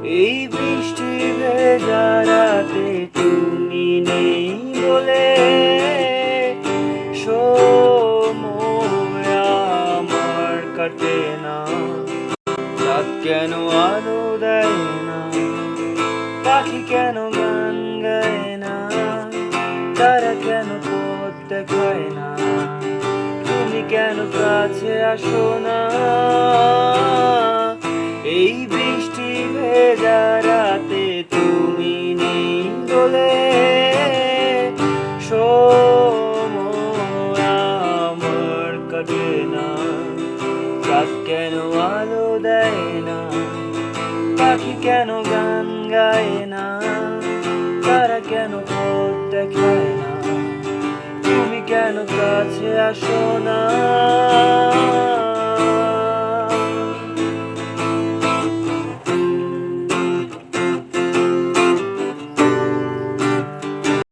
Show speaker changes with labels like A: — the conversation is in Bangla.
A: এই বৃষ্টি ভেজা রাতে তুমি নেই বলে সময় আমার কাটে না। রাত কেন আলো দেয় না, পাখি কেন গান গায় না, তারা কেন পথ দেখায় না, তুমি কেন কাছে আসো না। এই বৃষ্টি ভেজা রাতে তুমি নেই বলে সময় আমার কাটে না। রাত কেন আলো দেয় না, পাখি কেন গান গায় না, তারা কেন পথ দেখায় না, তুমি কেন কাছে আসো না।